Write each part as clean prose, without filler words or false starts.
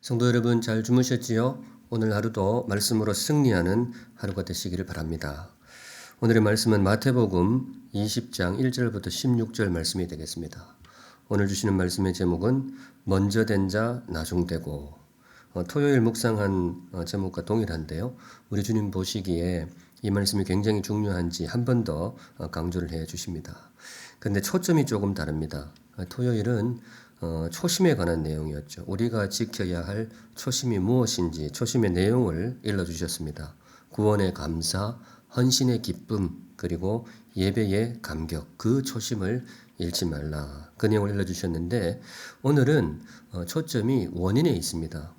성도 여러분 잘 주무셨지요? 오늘 하루도 말씀으로 승리하는 하루가 되시기를 바랍니다. 오늘의 말씀은 마태복음 20장 1절부터 16절 말씀이 되겠습니다. 오늘 주시는 말씀의 제목은 먼저 된 자 나중되고 토요일 묵상한 제목과 동일한데요. 우리 주님 보시기에 이 말씀이 굉장히 중요한지 한 번 더 강조를 해 주십니다. 그런데 초점이 조금 다릅니다. 토요일은 초심에 관한 내용이었죠. 우리가 지켜야 할 초심이 무엇인지 초심의 내용을 일러주셨습니다. 구원의 감사, 헌신의 기쁨, 그리고 예배의 감격, 그 초심을 잃지 말라. 그 내용을 일러주셨는데 오늘은 초점이 원인에 있습니다.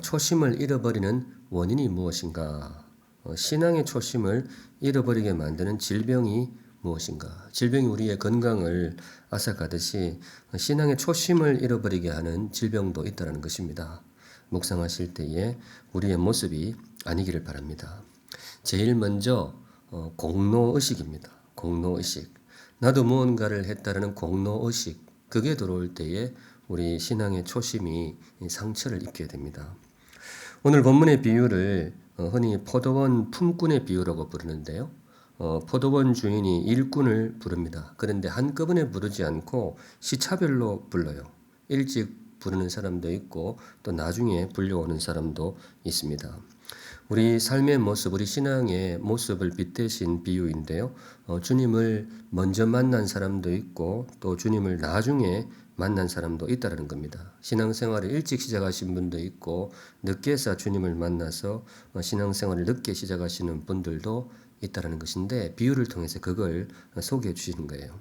초심을 잃어버리는 원인이 무엇인가? 신앙의 초심을 잃어버리게 만드는 질병이 무엇인가? 질병이 우리의 건강을 앗아가듯이 신앙의 초심을 잃어버리게 하는 질병도 있다는 것입니다. 묵상하실 때에 우리의 모습이 아니기를 바랍니다. 제일 먼저 공로의식입니다. 공로의식. 나도 무언가를 했다라는 공로의식. 그게 들어올 때에 우리 신앙의 초심이 상처를 입게 됩니다. 오늘 본문의 비유를 흔히 포도원 품꾼의 비유라고 부르는데요. 포도원 주인이 일꾼을 부릅니다. 그런데 한꺼번에 부르지 않고 시차별로 불러요. 일찍 부르는 사람도 있고 또 나중에 불려오는 사람도 있습니다. 우리 삶의 모습, 우리 신앙의 모습을 빗대신 비유인데요. 주님을 먼저 만난 사람도 있고 또 주님을 나중에 만난 사람도 있다는 겁니다. 신앙생활을 일찍 시작하신 분도 있고 늦게서 주님을 만나서 신앙생활을 늦게 시작하시는 분들도 있다는 것인데 비유를 통해서 그걸 소개해 주시는 거예요.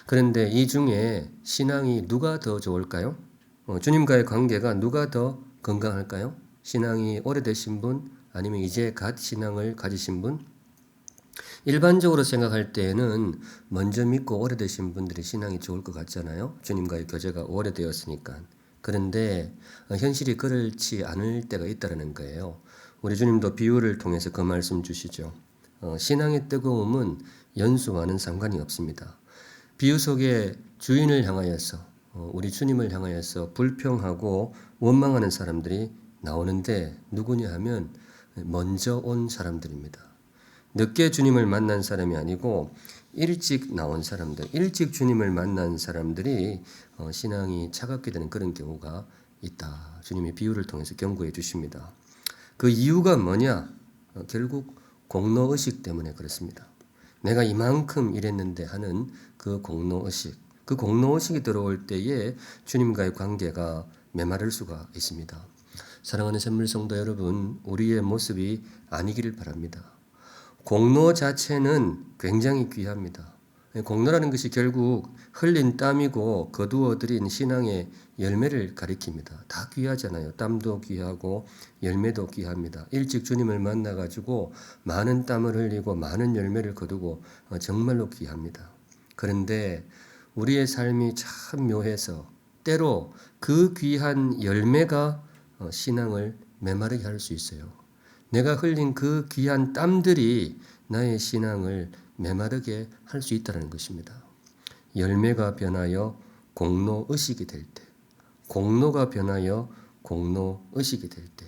그런데 이 중에 신앙이 누가 더 좋을까요? 주님과의 관계가 누가 더 건강할까요? 신앙이 오래되신 분 아니면 이제 갓 신앙을 가지신 분? 일반적으로 생각할 때에는 먼저 믿고 오래되신 분들이 신앙이 좋을 것 같잖아요. 주님과의 교제가 오래되었으니까. 그런데 현실이 그렇지 않을 때가 있다는 거예요. 우리 주님도 비유를 통해서 그 말씀 주시죠. 신앙의 뜨거움은 연수와는 상관이 없습니다. 비유 속에 주인을 향하여서 우리 주님을 향하여서 불평하고 원망하는 사람들이 나오는데 누구냐 하면 먼저 온 사람들입니다. 늦게 주님을 만난 사람이 아니고 일찍 나온 사람들, 일찍 주님을 만난 사람들이 신앙이 차갑게 되는 그런 경우가 있다. 주님이 비유를 통해서 경고해 주십니다. 그 이유가 뭐냐? 결국 공로의식 때문에 그렇습니다. 내가 이만큼 일했는데 하는 그 공로의식, 그 공로의식이 들어올 때에 주님과의 관계가 메마를 수가 있습니다. 사랑하는 샘물성도 여러분, 우리의 모습이 아니기를 바랍니다. 공로 자체는 굉장히 귀합니다. 공로라는 것이 결국 흘린 땀이고 거두어들인 신앙의 열매를 가리킵니다. 다 귀하잖아요. 땀도 귀하고 열매도 귀합니다. 일찍 주님을 만나가지고 많은 땀을 흘리고 많은 열매를 거두고 정말로 귀합니다. 그런데 우리의 삶이 참 묘해서 때로 그 귀한 열매가 신앙을 메마르게 할 수 있어요. 내가 흘린 그 귀한 땀들이 나의 신앙을 메마르게 할 수 있다는 것입니다. 열매가 변하여 공로의식이 될 때, 공로가 변하여 공로의식이 될 때.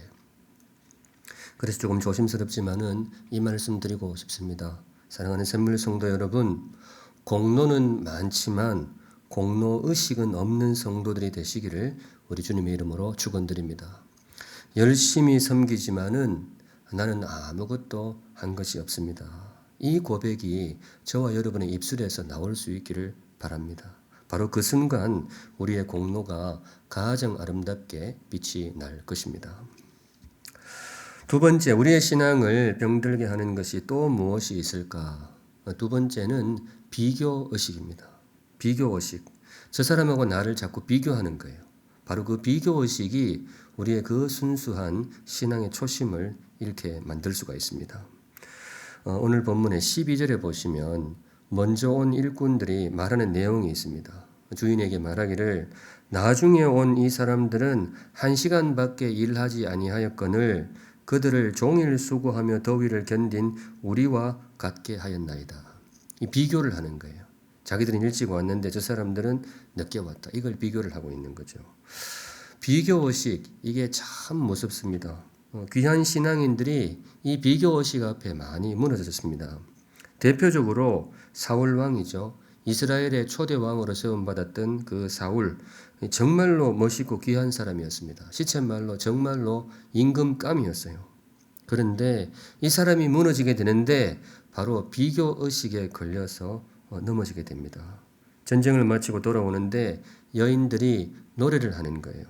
그래서 조금 조심스럽지만은 이 말씀 드리고 싶습니다. 사랑하는 샘물 성도 여러분, 공로는 많지만 공로의식은 없는 성도들이 되시기를 우리 주님의 이름으로 축원드립니다. 열심히 섬기지만은 나는 아무것도 한 것이 없습니다. 이 고백이 저와 여러분의 입술에서 나올 수 있기를 바랍니다. 바로 그 순간 우리의 공로가 가장 아름답게 빛이 날 것입니다. 두 번째, 우리의 신앙을 병들게 하는 것이 또 무엇이 있을까? 두 번째는 비교의식입니다. 비교의식. 저 사람하고 나를 자꾸 비교하는 거예요. 바로 그 비교의식이 우리의 그 순수한 신앙의 초심을 잃게 만들 수가 있습니다. 오늘 본문의 12절에 보시면 먼저 온 일꾼들이 말하는 내용이 있습니다. 주인에게 말하기를 나중에 온 이 사람들은 1시간밖에 일하지 아니하였거늘 그들을 종일 수고하며 더위를 견딘 우리와 같게 하였나이다. 이 비교를 하는 거예요. 자기들은 일찍 왔는데 저 사람들은 늦게 왔다. 이걸 비교를 하고 있는 거죠. 비교의식, 이게 참 무섭습니다. 귀한 신앙인들이 이 비교의식 앞에 많이 무너졌습니다. 대표적으로 사울 왕이죠. 이스라엘의 초대 왕으로 세움받았던 그 사울, 정말로 멋있고 귀한 사람이었습니다. 시쳇말로 정말로 임금감이었어요. 그런데 이 사람이 무너지게 되는데 바로 비교의식에 걸려서 넘어지게 됩니다. 전쟁을 마치고 돌아오는데 여인들이 노래를 하는 거예요.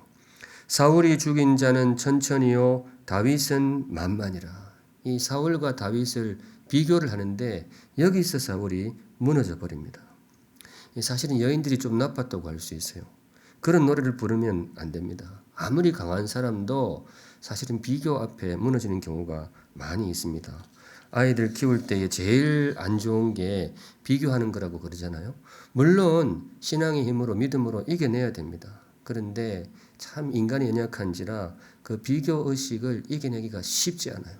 사울이 죽인 자는 천천히요, 다윗은 만만이라. 이 사울과 다윗을 비교를 하는데 여기서 사울이 무너져 버립니다. 사실은 여인들이 좀 나빴다고 할 수 있어요. 그런 노래를 부르면 안 됩니다. 아무리 강한 사람도 사실은 비교 앞에 무너지는 경우가 많이 있습니다. 아이들 키울 때에 제일 안 좋은 게 비교하는 거라고 그러잖아요. 물론 신앙의 힘으로 믿음으로 이겨내야 됩니다. 그런데 참 인간이 연약한지라 그 비교 의식을 이겨내기가 쉽지 않아요.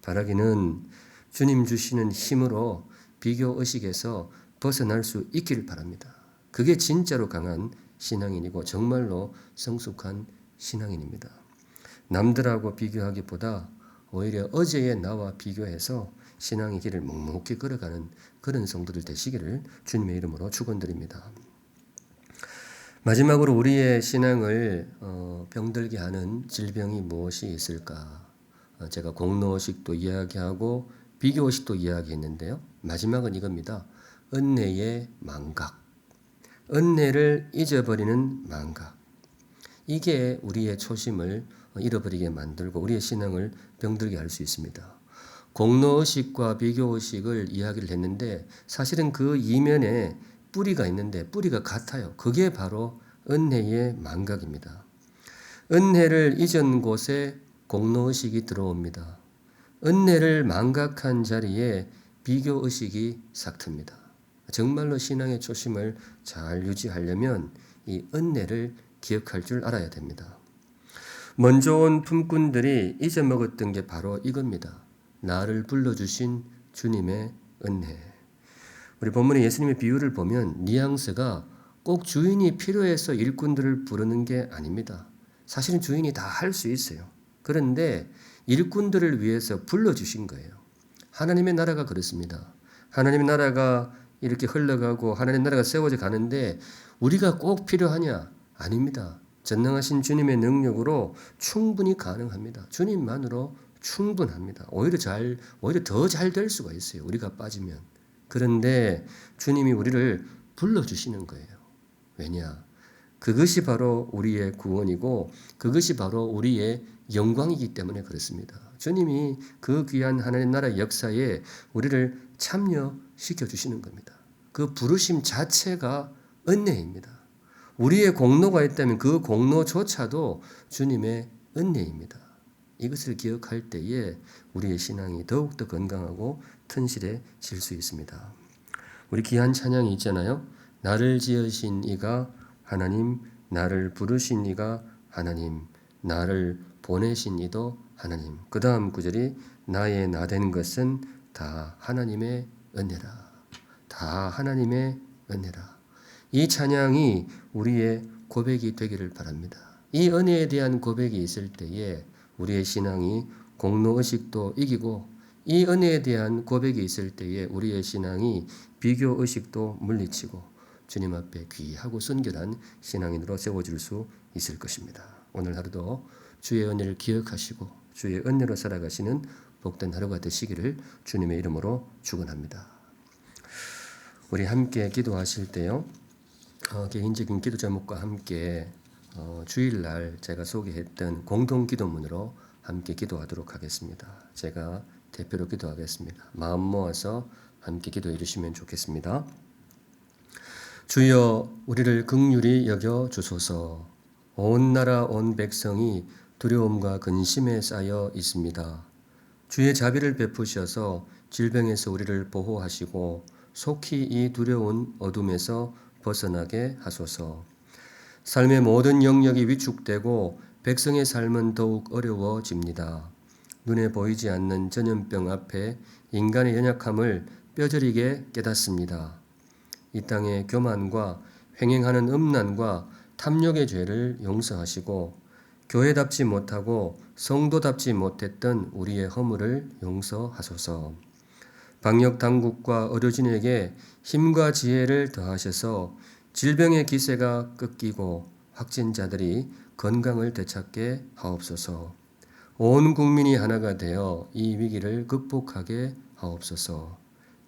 바라기는 주님 주시는 힘으로 비교 의식에서 벗어날 수 있기를 바랍니다. 그게 진짜로 강한 신앙인이고 정말로 성숙한 신앙인입니다. 남들하고 비교하기보다 오히려 어제의 나와 비교해서 신앙의 길을 묵묵히 걸어가는 그런 성도들 되시기를 주님의 이름으로 축원드립니다. 마지막으로 우리의 신앙을 병들게 하는 질병이 무엇이 있을까? 제가 공로의식도 이야기하고 비교의식도 이야기했는데요. 마지막은 이겁니다. 은혜의 망각. 은혜를 잊어버리는 망각. 이게 우리의 초심을 잃어버리게 만들고 우리의 신앙을 병들게 할 수 있습니다. 공로의식과 비교의식을 이야기를 했는데 사실은 그 이면에 뿌리가 있는데 뿌리가 같아요. 그게 바로 은혜의 망각입니다. 은혜를 잊은 곳에 공로의식이 들어옵니다. 은혜를 망각한 자리에 비교의식이 싹틉니다. 정말로 신앙의 초심을 잘 유지하려면 이 은혜를 기억할 줄 알아야 됩니다. 먼저 온 품꾼들이 잊어먹었던 게 바로 이겁니다. 나를 불러주신 주님의 은혜. 우리 본문의 예수님의 비유를 보면 뉘앙스가 꼭 주인이 필요해서 일꾼들을 부르는 게 아닙니다. 사실은 주인이 다 할 수 있어요. 그런데 일꾼들을 위해서 불러주신 거예요. 하나님의 나라가 그렇습니다. 하나님의 나라가 이렇게 흘러가고 하나님의 나라가 세워져 가는데 우리가 꼭 필요하냐? 아닙니다. 전능하신 주님의 능력으로 충분히 가능합니다. 주님만으로 충분합니다. 오히려 더 잘 될 수가 있어요. 우리가 빠지면. 그런데 주님이 우리를 불러주시는 거예요. 왜냐? 그것이 바로 우리의 구원이고 그것이 바로 우리의 영광이기 때문에 그렇습니다. 주님이 그 귀한 하나님 나라의 역사에 우리를 참여시켜 주시는 겁니다. 그 부르심 자체가 은혜입니다. 우리의 공로가 있다면 그 공로조차도 주님의 은혜입니다. 이것을 기억할 때에 우리의 신앙이 더욱더 건강하고 튼실해질 수 있습니다. 우리 귀한 찬양이 있잖아요. 나를 지으신 이가 하나님, 나를 부르신 이가 하나님, 나를 보내신 이도 하나님. 그 다음 구절이 나의 나 된 것은 다 하나님의 은혜라. 다 하나님의 은혜라. 이 찬양이 우리의 고백이 되기를 바랍니다. 이 은혜에 대한 고백이 있을 때에 우리의 신앙이 공로의식도 이기고 이 은혜에 대한 고백이 있을 때에 우리의 신앙이 비교의식도 물리치고 주님 앞에 귀하고 순결한 신앙인으로 세워질 수 있을 것입니다. 오늘 하루도 주의 은혜를 기억하시고 주의 은혜로 살아가시는 복된 하루가 되시기를 주님의 이름으로 축원합니다. 우리 함께 기도하실 때요. 개인적인 기도 제목과 함께 주일날 제가 소개했던 공동 기도문으로 함께 기도하도록 하겠습니다. 제가 대표로 기도하겠습니다. 마음 모아서 함께 기도해 주시면 좋겠습니다. 주여 우리를 긍휼히 여겨 주소서. 온 나라 온 백성이 두려움과 근심에 쌓여 있습니다. 주의 자비를 베푸셔서 질병에서 우리를 보호하시고 속히 이 두려운 어둠에서 벗어나게 하소서. 삶의 모든 영역이 위축되고 백성의 삶은 더욱 어려워집니다. 눈에 보이지 않는 전염병 앞에 인간의 연약함을 뼈저리게 깨닫습니다. 이 땅의 교만과 횡행하는 음란과 탐욕의 죄를 용서하시고 교회답지 못하고 성도답지 못했던 우리의 허물을 용서하소서. 방역 당국과 의료진에게 힘과 지혜를 더하셔서 질병의 기세가 꺾이고 확진자들이 건강을 되찾게 하옵소서. 온 국민이 하나가 되어 이 위기를 극복하게 하옵소서.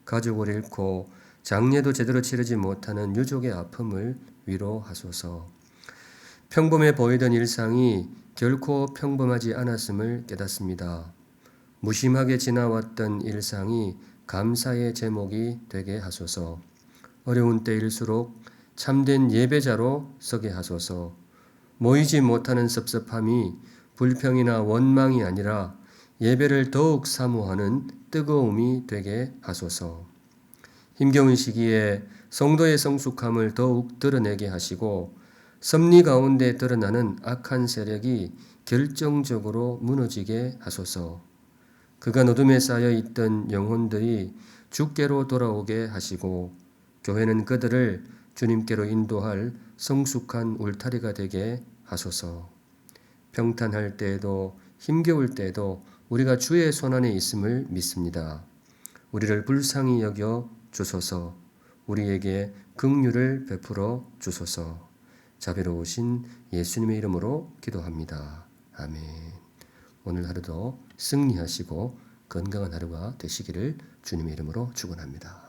가족을 잃고 장례도 제대로 치르지 못하는 유족의 아픔을 위로하소서. 평범해 보이던 일상이 결코 평범하지 않았음을 깨닫습니다. 무심하게 지나왔던 일상이 감사의 제목이 되게 하소서. 어려운 때일수록 참된 예배자로 서게 하소서. 모이지 못하는 섭섭함이 불평이나 원망이 아니라 예배를 더욱 사모하는 뜨거움이 되게 하소서. 힘겨운 시기에 성도의 성숙함을 더욱 드러내게 하시고 섭리 가운데 드러나는 악한 세력이 결정적으로 무너지게 하소서. 그간 어둠에 쌓여 있던 영혼들이 주께로 돌아오게 하시고 교회는 그들을 주님께로 인도할 성숙한 울타리가 되게 하소서. 평탄할 때에도 힘겨울 때에도 우리가 주의 손안에 있음을 믿습니다. 우리를 불쌍히 여겨 주소서. 우리에게 긍휼을 베풀어 주소서. 자비로우신 예수님의 이름으로 기도합니다. 아멘. 오늘 하루도 승리하시고 건강한 하루가 되시기를 주님의 이름으로 축원합니다.